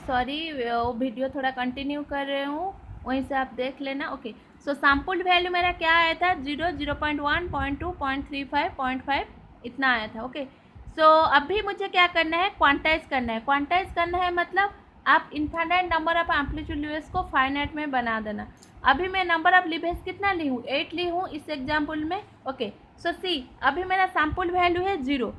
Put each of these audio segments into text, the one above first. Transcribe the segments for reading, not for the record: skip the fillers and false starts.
Sorry, वो video थोड़ा continue कर रहे हूँ, वहीं से आप देख लेना। ओके, सो सैम्पल वैल्यू मेरा क्या आया था? 0, 0.1, 0.2, 0.35, 0.5 इतना आया था। ओके, सो अभी मुझे क्या करना है? क्वांटाइज करना है। क्वांटाइज करना है मतलब आप इनफाइनाइट नंबर ऑफ एम्पलीट्यूड लीवेज को फाइनाइट में बना देना। अभी मैं नंबर ऑफ लीवेज कितना ली हूँ? 8 ली हूँ इस एग्जाम्पल में। ओके, सो सी, अभी मेरा सैम्पल वैल्यू है 0।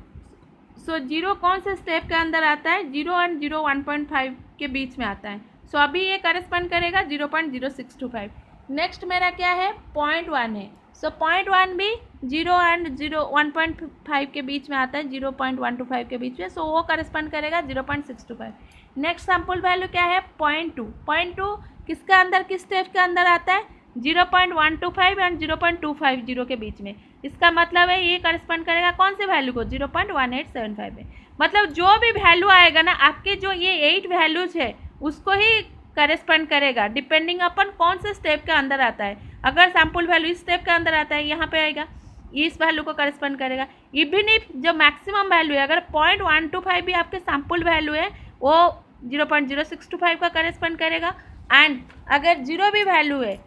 सो जीरो कौन से स्टेप के अंदर आता है? 0 और 0 1.5 के बीच में आता है। सो अभी ये करस्पॉन्ड करेगा 0.0625। नेक्स्ट मेरा क्या है? 0.1 है। सो 0.1 भी 0 एंड 1.5 के बीच में आता है, 0.125 के बीच में। सो वो करस्पॉन्ड करेगा 0.625। नेक्स्ट सैम्पल वैल्यू क्या है? 0.2। 0.2 किसके अंदर, किस स्टेप के अंदर आता है? 0.125 एंड 0.250 के बीच में। इसका मतलब है ये करस्पॉन्ड करेगा कौन से वैल्यू को? 0.1875 में। मतलब जो भी वैल्यू आएगा ना आपके, जो ये 8 वैल्यूज है उसको ही करस्पॉन्ड करेगा, डिपेंडिंग अपन कौन से स्टेप के अंदर आता है। अगर सैम्पल वैल्यू इस स्टेप के अंदर आता है, यहाँ पे आएगा, इस वैल्यू को करस्पॉन्ड करेगा। इवन इफ जो मैक्सिमम वैल्यू है, अगर 0.125 भी आपके सैम्पल वैल्यू है, वो 0.0625 का करस्पॉन्ड करेगा। एंड अगर 0 भी वैल्यू है,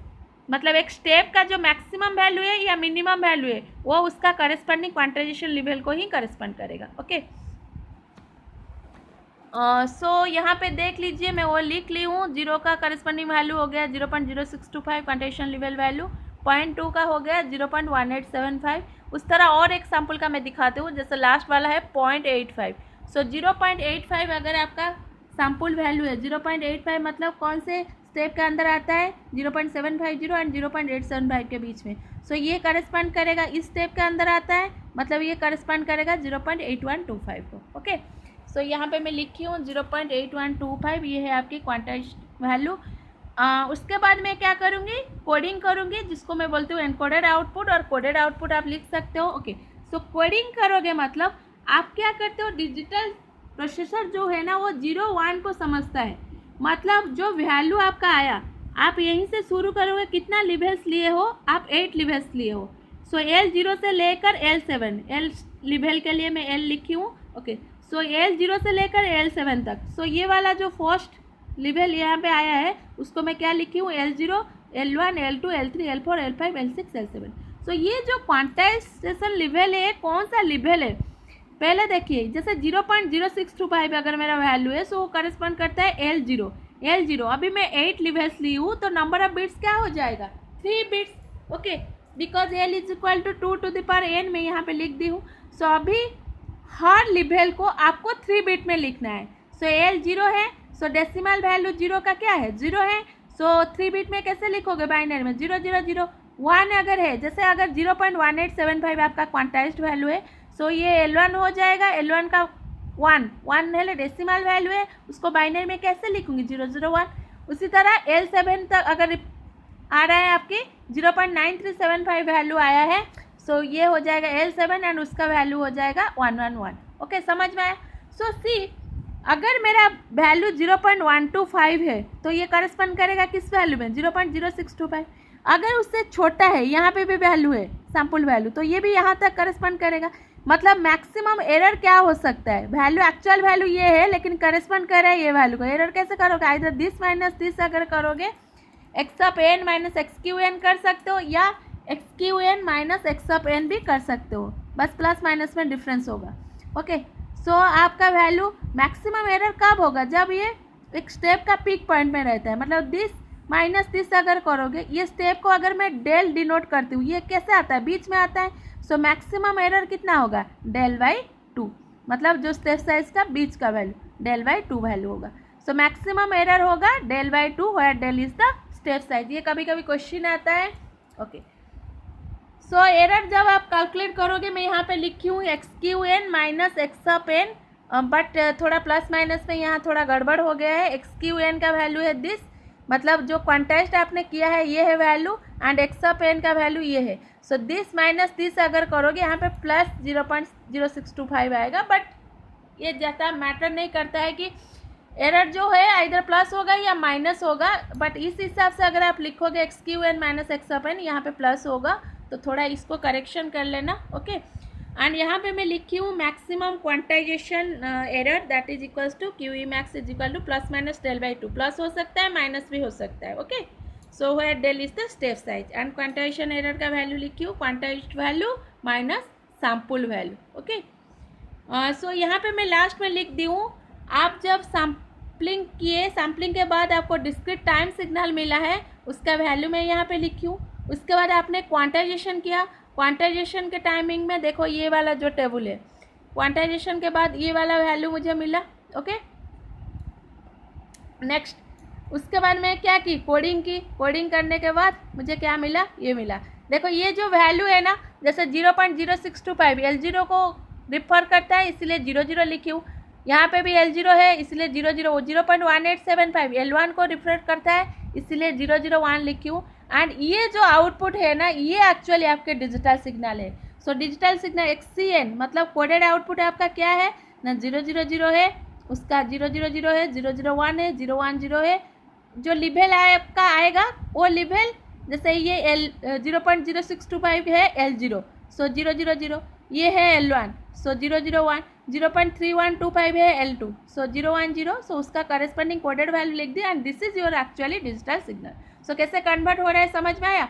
मतलब एक स्टेप का जो मैक्सिमम वैल्यू है या मिनिमम वैल्यू है, वो उसका करस्पॉन्डिंग क्वांटाइजेशन लेवल को ही करस्पॉन्ड करेगा। ओके, सो यहाँ पे देख लीजिए, मैं वो लिख ली हूँ। 0 का करस्पॉन्डिंग वैल्यू हो गया 0.0625 क्वांटाइजेशन लेवल वैल्यू। 0.2 का हो गया 0.1875। उस तरह और एक सैम्पल का मैं दिखाती हूँ, जैसे लास्ट वाला है 0.85। सो 0.85 अगर आपका सैम्पल वैल्यू है, 0.85 मतलब कौन से स्टेप के अंदर आता है? 0.750 एंड 0.875 के बीच में। सो ये करस्पॉन्ड करेगा, इस स्टेप के अंदर आता है, मतलब ये करस्पॉन्ड करेगा 0.8125 को। ओके, सो यहाँ पे मैं लिखी हूँ 0.8125, ये है आपकी क्वांटाइज वैल्यू। उसके बाद मैं क्या करूँगी? कोडिंग करूँगी, जिसको मैं बोलती हूँ एनकोडेड आउटपुट, और कोडेड आउटपुट आप लिख सकते हो। ओके, सो कोडिंग करोगे मतलब आप क्या करते हो? डिजिटल प्रोसेसर जो है ना, वो 0 1 को समझता है। मतलब जो वैल्यू आपका आया, आप यहीं से शुरू करोगे। कितना लेवल्स लिए हो आप? 8 लेवल्स लिए हो। सो L0 से लेकर L7, L लेवल के लिए मैं L लिखी हूँ। ओके, सो L0 से लेकर L7 तक। सो ये वाला जो फर्स्ट लेवल यहाँ पे आया है, उसको मैं क्या लिखी हूँ? L0, L1, L2, L3, L4, L5, L6, L7। सो ये जो क्वांटाइजेशन लेवल है, कौन सा लेवल है? पहले देखिए, जैसे 0.0625 अगर मेरा वैल्यू है, सो वो करस्पॉन्ड करता है L0। L0 अभी मैं 8 लेवल्स ली हूँ, तो नंबर ऑफ बिट्स क्या हो जाएगा? 3 bits. Okay, because L is equal to 2 to the power n मैं यहाँ पे लिख दी हूँ। सो अभी हर लेवल को आपको 3 बिट में लिखना है। सो L0 है, सो डेसिमल वैल्यू 0 का क्या है? 0 है। सो 3 बिट में कैसे लिखोगे? बाइनरी में 0 0 0 1 अगर है, जैसे अगर 0.1875 आपका क्वांटाइज्ड वैल्यू है, सो ये L1 हो जाएगा। L1 का 1 है, डेसिमल वैल्यू है, उसको बाइनरी में कैसे लिखूंगी? 0 0 1। उसी तरह L7 तक अगर आ रहा है आपकी 0.9375 वैल्यू आया है, सो ये हो जाएगा L7 एंड उसका वैल्यू हो जाएगा 111। ओके, समझ में आया? सो सी, अगर मेरा वैल्यू 0.125 है, तो ये करस्पॉन्ड करेगा किस वैल्यू में? 0.0625। अगर उससे छोटा है, यहाँ पे भी वैल्यू है सैम्पल वैल्यू, तो ये भी यहाँ तक करस्पॉन्ड करेगा। मतलब मैक्सिमम एरर क्या हो सकता है? वैल्यू एक्चुअल वैल्यू ये है, लेकिन करस्पॉन्ड कर रहा है ये वैल्यू को। एरर कैसे करोगे? इधर दिस माइनस दिस अगर करोगे, x of n minus x q n कर सकते हो, या x q n minus x of n भी कर सकते हो, बस प्लस माइनस में डिफरेंस होगा। ओके, सो आपका वैल्यू मैक्सिमम एरर कब होगा? जब ये एक स्टेप का पीक पॉइंट में रहता है। मतलब दिस माइनस दिस अगर करोगे, ये स्टेप को अगर मैं डेल डिनोट करती हूँ, ये कैसे आता है? बीच में आता है। सो मैक्सिमम एरर कितना होगा? डेल बाई 2, मतलब जो स्टेप साइज का बीच का वैल्यू, डेल बाई 2 वैल्यू होगा। सो मैक्सिमम एरर होगा del by 2, where del is the step size. ये कभी कभी क्वेश्चन आता है। ओके, सो एरर जब आप कैलकुलेट करोगे, मैं यहाँ पे लिखी हूँ x q n minus x of n, but थोड़ा प्लस माइनस में यहाँ थोड़ा गड़बड़ हो गया है। एक्स क्यू एन का वैल्यू है दिस, मतलब जो क्वांटाइज्ड आपने किया है ये है value, and x of n का वैल्यू ये है। सो दिस माइनस दिस अगर करोगे, यहाँ पे प्लस 0.0625 आएगा, बट ये ज़्यादा मैटर नहीं करता है कि एरर जो है इधर प्लस होगा या माइनस होगा, बट इस हिसाब से अगर आप लिखोगे x q n minus x of n, यहाँ पे प्लस होगा, तो थोड़ा इसको करेक्शन कर लेना। ओके, एंड यहाँ पे मैं लिखी हूँ maximum quantization error that is equals to Q E max is equal to plus minus del by two, plus हो सकता है माइनस भी हो सकता है। Okay, so where del is the step size and quantization error का value लिखी हूँ quantized value minus sample value. Okay, so यहाँ पे मैं लास्ट में लिख दी हूँ, आप जब सैम्पलिंग किए, सैम्पलिंग के बाद आपको डिस्क्रीट टाइम सिग्नल मिला है उसका वैल्यू मैं यहाँ पे लिखी हूँ। उसके बाद आपने क्वांटाइजेशन किया, क्वांटाइजेशन के टाइमिंग में देखो ये वाला जो टेबल है, क्वांटाइजेशन के बाद ये वाला वैल्यू मुझे मिला। ओके, नेक्स्ट उसके बाद मैं क्या की, कोडिंग की, कोडिंग करने के बाद मुझे क्या मिला, ये मिला। देखो ये जो वैल्यू है ना, जैसे 0.0625 L0 को रिफर करता है इसलिए 00 लिखी हूँ, यहाँ पे भी L0 है इसलिए 00, 0.1875 L1 को रिफर करता है इसलिए 001 लिखी हूँ। एंड ये जो आउटपुट है ना, ये एक्चुअली आपके डिजिटल सिग्नल है। सो डिजिटल सिग्नल XCN मतलब कोडेड आउटपुट आपका क्या है ना, 000 है, उसका 000 है, 001 है, 010 है। जो लेवल आपका आएगा वो लेवल, जैसे ये 0.0625 है L0, सो 000, ये है L1, सो 001, 0.3125 है L2, सो 010, सो उसका करस्पॉन्डिंग कोडेड वैल्यू लिख दिया and this is your actually digital signal. So कैसे कन्वर्ट हो रहा है समझ में आया?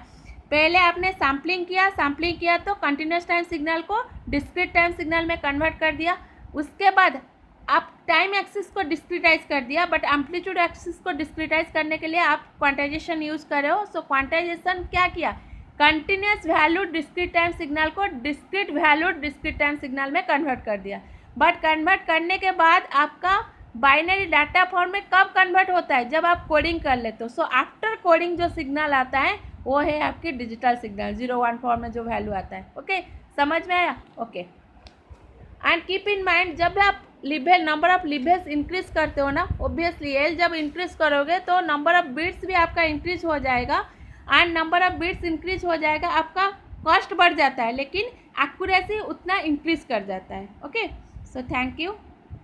पहले आपने सैम्पलिंग किया तो कंटिन्यूस टाइम सिग्नल को डिस्क्रीट टाइम सिग्नल में कन्वर्ट कर दिया। उसके बाद आप टाइम एक्सिस को डिस्क्रिटाइज कर दिया, बट एम्पलीट्यूड एक्सिस को डिस्क्रिटाइज करने के लिए आप क्वांटाइजेशन यूज़ कर रहे हो। सो क्वांटाइजेशन क्या किया, continuous value discrete time signal को discrete value discrete time signal में कन्वर्ट कर दिया। बट कन्वर्ट करने के बाद आपका बाइनरी डाटा फॉर्म में कब कन्वर्ट होता है, जब आप कोडिंग कर लेते हो। सो आफ्टर कोडिंग जो सिग्नल आता है वो है आपकी डिजिटल सिग्नल, 01 फॉर्म में जो वैल्यू आता है। ओके, समझ में आया? Okay, and keep in mind जब आप लिबेल नंबर ऑफ लिबेल्स इंक्रीज करते हो ना, ऑब्वियसली एल जब इंक्रीज करोगे तो नंबर ऑफ बिट्स भी आपका इंक्रीज हो जाएगा and number of bits increase हो जाएगा, आपका कॉस्ट बढ़ जाता है लेकिन एक्यूरेसी उतना इंक्रीज कर जाता है। Okay, so thank you.